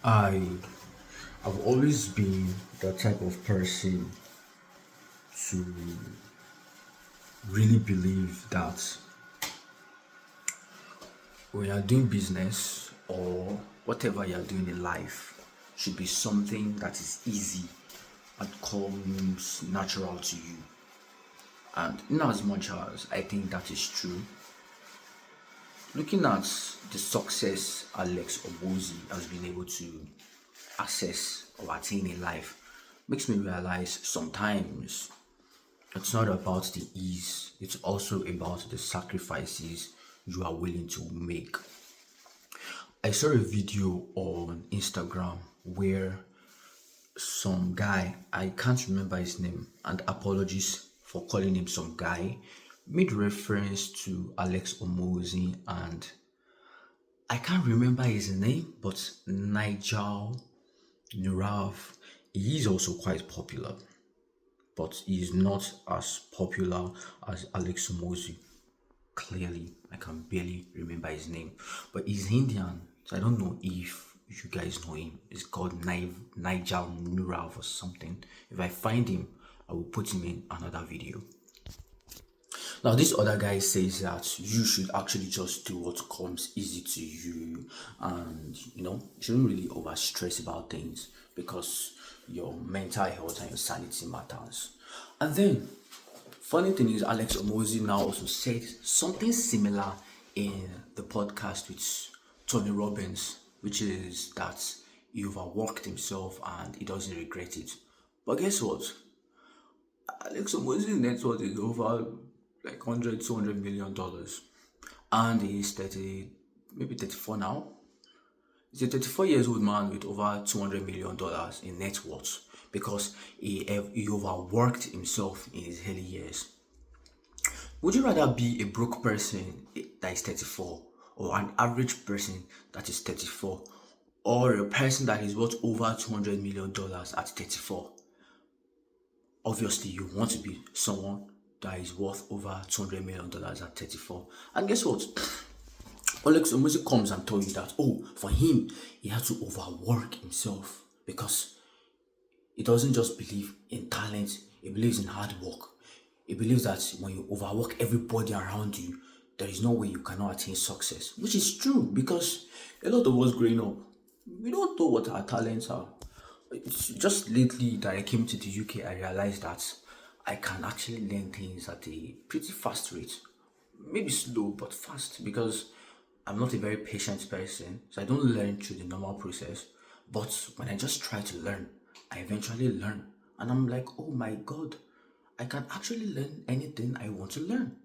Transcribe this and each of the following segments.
I have always been the type of person to really believe that when you're doing business or whatever you're doing in life should be something that is easy and comes natural to you. And in as much as I think that is true, looking at the success Alex Obozi has been able to access or attain in life makes me realize sometimes it's not about the ease, it's also about the sacrifices you are willing to make. I saw a video on Instagram where some guy, I can't remember his name, and apologies for calling him some guy, made reference to Alex Omozi and I can't remember his name, but Nigel Nurav. He is also quite popular, but he is not as popular as Alex Omozi. Clearly, I can barely remember his name, but he's Indian. So I don't know if you guys know him. It's called Nigel Nurav or something. If I find him, I will put him in another video. Now, this other guy says that you should actually just do what comes easy to you, and you shouldn't really over stress about things because your mental health and your sanity matters. And then, funny thing is, Alex Omozi now also said something similar in the podcast with Tony Robbins, which is that he overworked himself and he doesn't regret it. But guess what? Alex Omozi's net worth is over like 100, $200 million. And he's 30, maybe 34 now. He's a 34 years old man with over $200 million in net worth because he overworked himself in his early years. Would you rather be a broke person that is 34 or an average person that is 34 or a person that is worth over $200 million at 34? Obviously, you want to be someone that is worth over $200 million at 34. And guess what? Alex Omozi comes and tells you that, oh, for him, he had to overwork himself because he doesn't just believe in talent, he believes in hard work. He believes that when you overwork everybody around you, there is no way you cannot attain success, which is true because a lot of us growing up, we don't know what our talents are. It's just lately that I came to the UK, I realized that I can actually learn things at a pretty fast rate. Maybe slow, but fast because I'm not a very patient person, so I don't learn through the normal process. But when I just try to learn, I eventually learn. And I'm like, oh my god, I can actually learn anything I want to learn.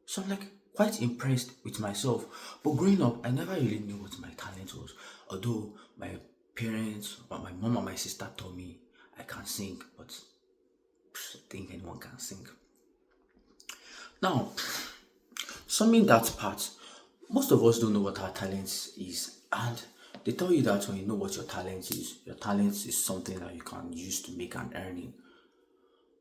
So I'm like quite impressed with myself. But growing up, I never really knew what my talent was. Although my parents, or my mom and my sister told me I can sing, but I think anyone can sing. Now, summing that part, most of us don't know what our talent is, and they tell you that when you know what your talent is something that you can use to make an earning.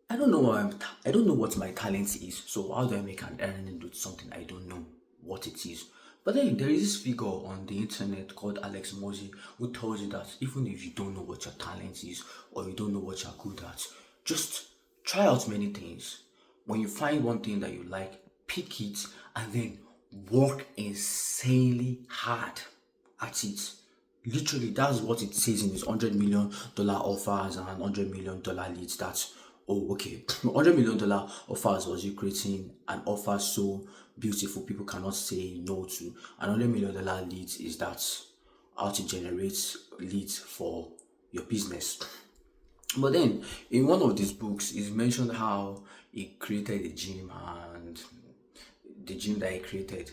I don't know what my talent is, so how do I make an earning with something I don't know what it is? But then there is this figure on the internet called Alex Mozi who tells you that even if you don't know what your talent is or you don't know what you're good at, just try out many things. When you find one thing that you like, pick it and then work insanely hard at it. Literally, that's what it says in his $100 million offers and $100 million leads. That, oh, okay, $100 million offers was you creating an offer so beautiful people cannot say no to. And $100 million leads is that how to generate leads for your business. But then, in one of these books, it's mentioned how he created a gym, and the gym that he created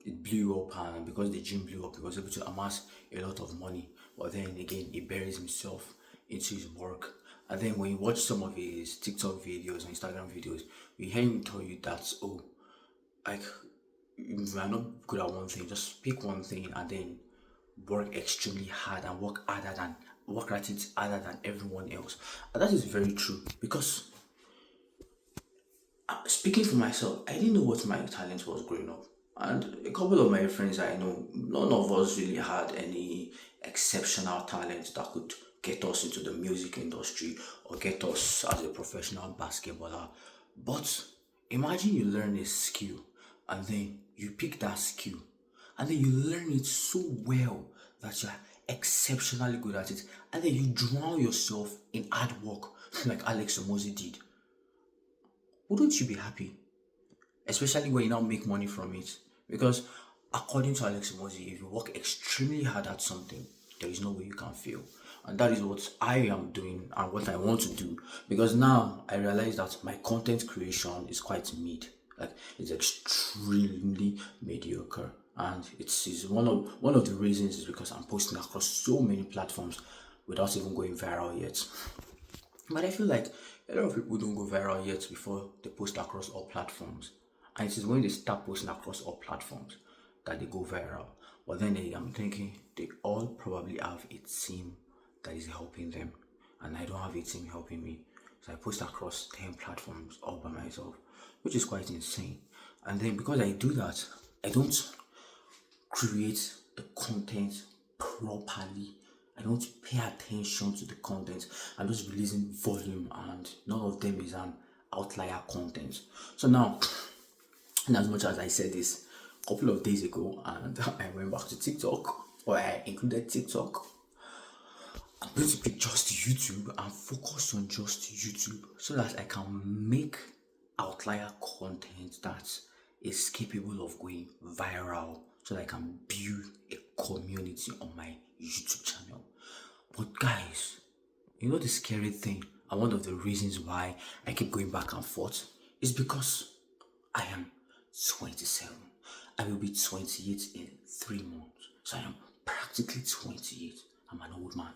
it blew up, and because the gym blew up, he was able to amass a lot of money. But then again, he buries himself into his work. And then when you watch some of his TikTok videos and Instagram videos, you hear him tell you that, oh, like, if you are not good at one thing, just pick one thing and then work extremely hard and work at it harder than everyone else. And that is very true because speaking for myself, I didn't know what my talent was growing up. And a couple of my friends I know, none of us really had any exceptional talent that could get us into the music industry or get us as a professional basketballer. But imagine you learn a skill and then you pick that skill and then you learn it so well that you're exceptionally good at it, and then you drown yourself in hard work like Alex Omozi did. Wouldn't you be happy? Especially when you now make money from it. Because according to Alex Mozi, if you work extremely hard at something, there is no way you can fail. And that is what I am doing and what I want to do. Because now I realize that my content creation is quite mid. Like it's extremely mediocre. And it's one of the reasons is because I'm posting across so many platforms without even going viral yet. But I feel like a lot of people don't go viral yet before they post across all platforms. And it is when they start posting across all platforms that they go viral. But then I'm thinking they all probably have a team that is helping them. And I don't have a team helping me. So I post across 10 platforms all by myself, which is quite insane. And then because I do that, I don't create the content properly. I don't pay attention to the content. I'm just releasing volume, and none of them is an outlier content. So now, in as much as I said this a couple of days ago, and I went back to TikTok, or I included TikTok, I'm going to pick just YouTube and focus on just YouTube so that I can make outlier content that is capable of going viral so that I can build a community on my YouTube channel. But guys, you know the scary thing, and one of the reasons why I keep going back and forth is because I am 27. I will be 28 in 3 months. So I am practically 28. I'm an old man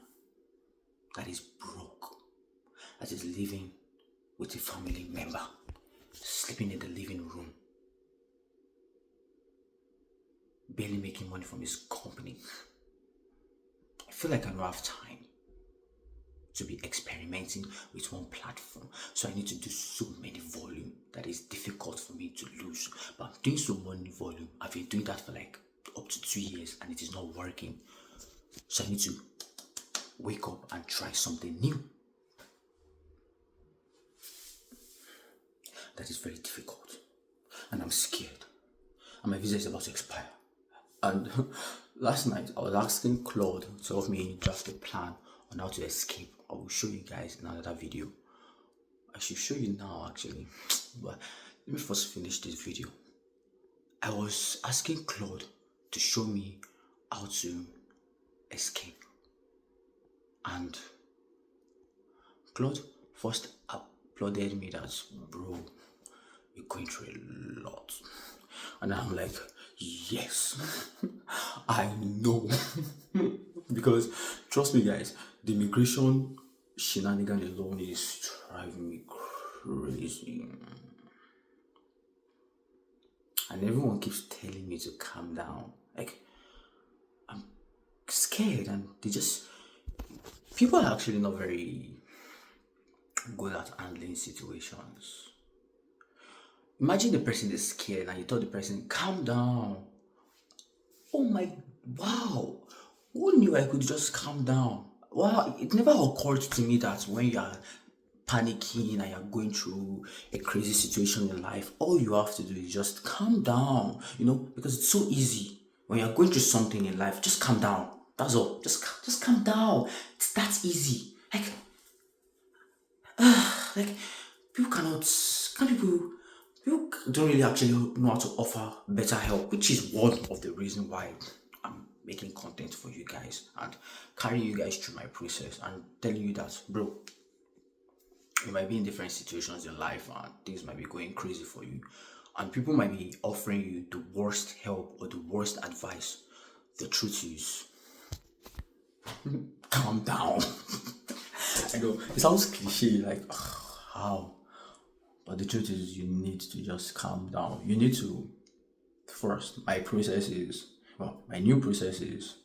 that is broke, that is living with a family member, sleeping in the living room, barely making money from his company. I feel like I don't have time to be experimenting with one platform, so I need to do so many volume that is difficult for me to lose. But I'm doing so many volume. I've been doing that for like up to 2 years and it is not working. So I need to wake up and try something new. That is very difficult. And I'm scared. And my visa is about to expire. And last night I was asking Claude to help me draft a plan on how to escape. I will show you guys in another video. I should show you now actually. But let me first finish this video. I was asking Claude to show me how to escape. And Claude first applauded me that, bro, you're going through a lot. And I'm like, yes, I know. Because trust me guys, the immigration shenanigan alone is driving me crazy. And everyone keeps telling me to calm down. Like, I'm scared, and people are actually not very good at handling situations. Imagine the person is scared and you tell the person, calm down. Oh my, wow. Who knew I could just calm down? Wow, it never occurred to me that when you are panicking and you're going through a crazy situation in life, all you have to do is just calm down, because it's so easy. When you're going through something in life, just calm down. That's all. Just calm down. It's that easy. Like people don't really actually know how to offer better help, which is one of the reasons why I'm making content for you guys and carrying you guys through my process and telling you that, bro, you might be in different situations in life and things might be going crazy for you, and people might be offering you the worst help or the worst advice. The truth is, calm down. I know it sounds cliche, like how, but the truth is, you need to just calm down. You need to first. My new process is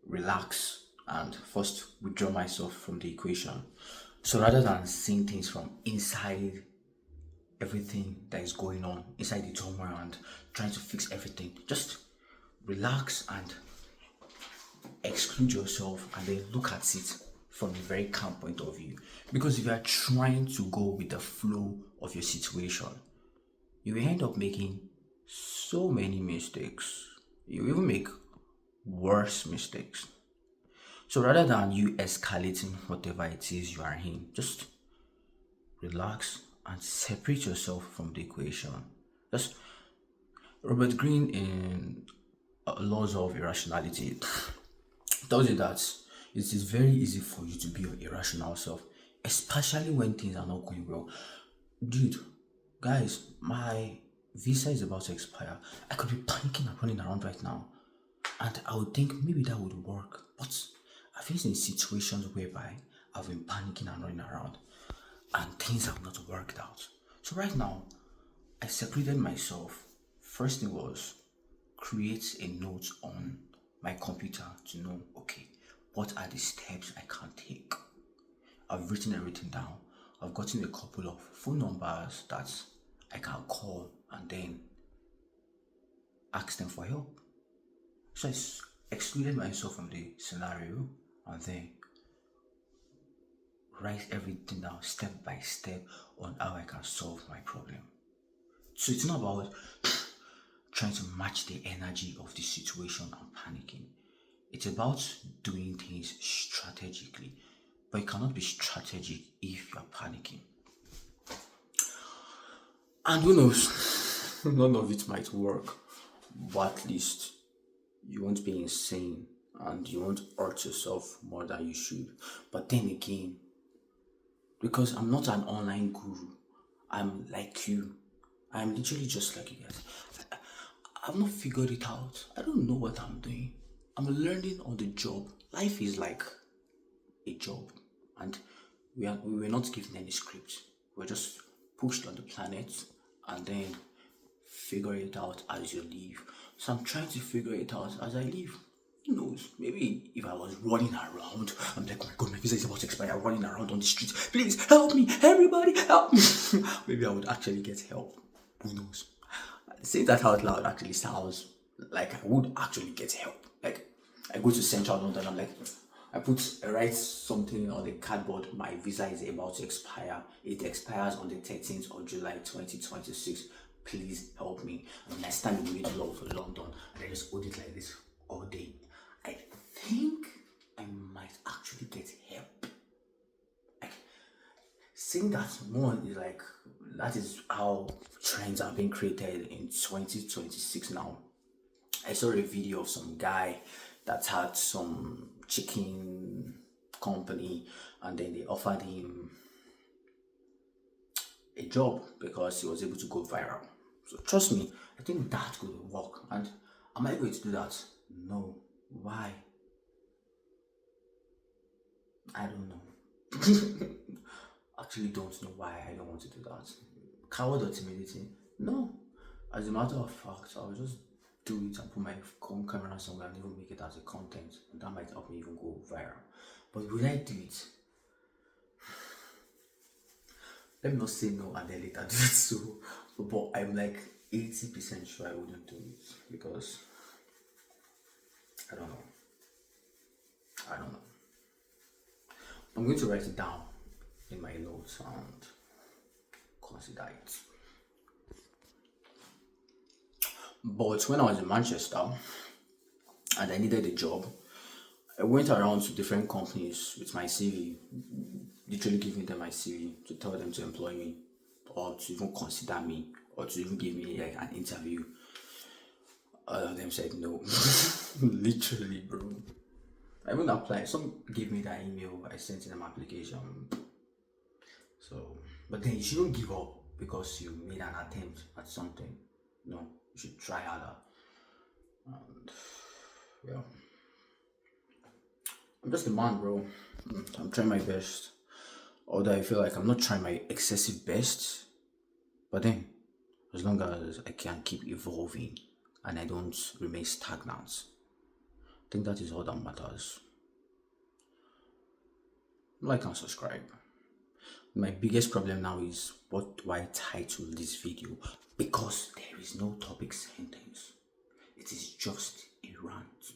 relax and first withdraw myself from the equation. So rather than seeing things from inside everything that is going on inside the turmoil and trying to fix everything. Just relax and exclude yourself and then look at it from a very calm point of view. Because if you are trying to go with the flow of your situation, you will end up making so many mistakes. You will even make worse mistakes. So rather than you escalating whatever it is you are in, just relax and separate yourself from the equation. Just Robert Greene in Laws of Irrationality tells you that it is very easy for you to be your irrational self, especially when things are not going well. Dude, guys, my visa is about to expire. I could be panicking and running around right now, and I would think maybe that would work. But I've been in situations whereby I've been panicking and running around, and things have not worked out. So right now, I separated myself. First thing was create a note on my computer to know, okay, what are the steps I can take. I've written everything down. I've gotten a couple of phone numbers that I can call and then ask them for help. So I excluded myself from the scenario and then write everything down step by step on how I can solve my problem. So it's not about trying to match the energy of the situation and panicking. It's about doing things strategically, but it cannot be strategic if you're panicking. And who knows, none of it might work, but at least you won't be insane and you won't hurt yourself more than you should. But then again, because I'm not an online guru, I'm like you. I'm literally just like you guys. I've not figured it out. I don't know what I'm doing. I'm learning on the job. Life is like a job, and we were not given any script. We're just pushed on the planet and then figure it out as you leave. So I'm trying to figure it out as I leave. Who knows? Maybe if I was running around, I'm like, oh my god, my visa is about to expire, running around on the street. Please help me, everybody help me. Maybe I would actually get help. Who knows? Saying that out loud actually sounds like I would actually get help. Like I go to Central London, I'm like, I write something on the cardboard. My visa is about to expire. It expires on the 13th of July 2026. Please help me. And I stand in the middle of London and I just hold it like this all day. I think I might actually get help. Like, seeing that one is like, that is how trends are being created in 2026 now. I saw a video of some guy that had some chicken company and then they offered him a job because he was able to go viral. So trust me, I think that could work. And am I going to do that? No. Why? I don't know. Actually don't know why I don't want to do that. Coward or timidity? No. As a matter of fact, I'll just do it and put my home camera somewhere and even make it as a content, and that might help me even go viral. But will I do it? Let me not say no and then later do it. So, but I'm like 80% sure I wouldn't do it because I don't know. I'm going to write it down in my notes and consider it. But when I was in Manchester and I needed a job, I went around to different companies with my CV, literally giving them my CV to tell them to employ me or to even consider me or to even give me like an interview. All of them said no. Literally, bro. I even applied. Some gave me that email, I sent in an application. So, but then you shouldn't give up because you made an attempt at something. No, you should try harder. And yeah, I'm just a man, bro. I'm trying my best. Although I feel like I'm not trying my excessive best, but then as long as I can keep evolving and I don't remain stagnant, I think that is all that matters. Like and subscribe. My biggest problem now is what do I title this video? Because there is no topic sentence. It is just a rant.